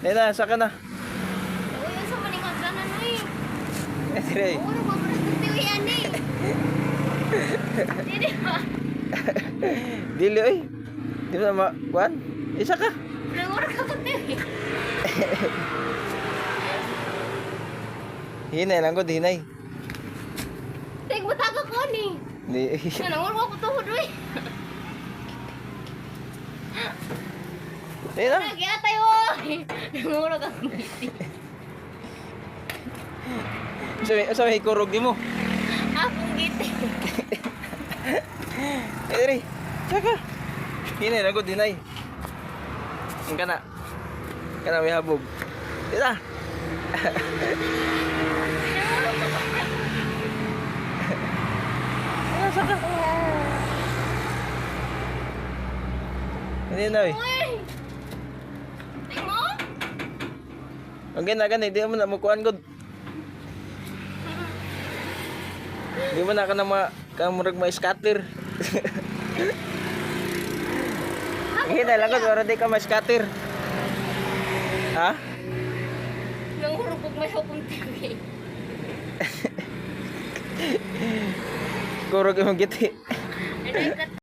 Nena, saka na. Uy, sa maningag na ano eh. Dire. Oo, nagpaparas ng tiwian eh. Hindi ba? Dili oy. Di mo na kuan. Isa ka. Nangura ka ko tiwi. Hinay lang ko, hinay. Tingin mo taga ko ni. Di. Nangura ko tuhod uy. Nena. Nagya tayo. Nangura ka ko. Sa may kurog di mo. Akong giti. Dire. Saka. Hinay lang ko, hinay. Ang kana. Kana may habog. Ita. Saka. Hindi na eh. Uy. Tingin mo? Ang gana, di mo na makuhaan god. Di mo na ka na kamurag ma-scatter. Hinay lang god, wala di ka ma-scatter. Ha? Nangura ko may hapong tiwi. Kurog yung giti. Ano yung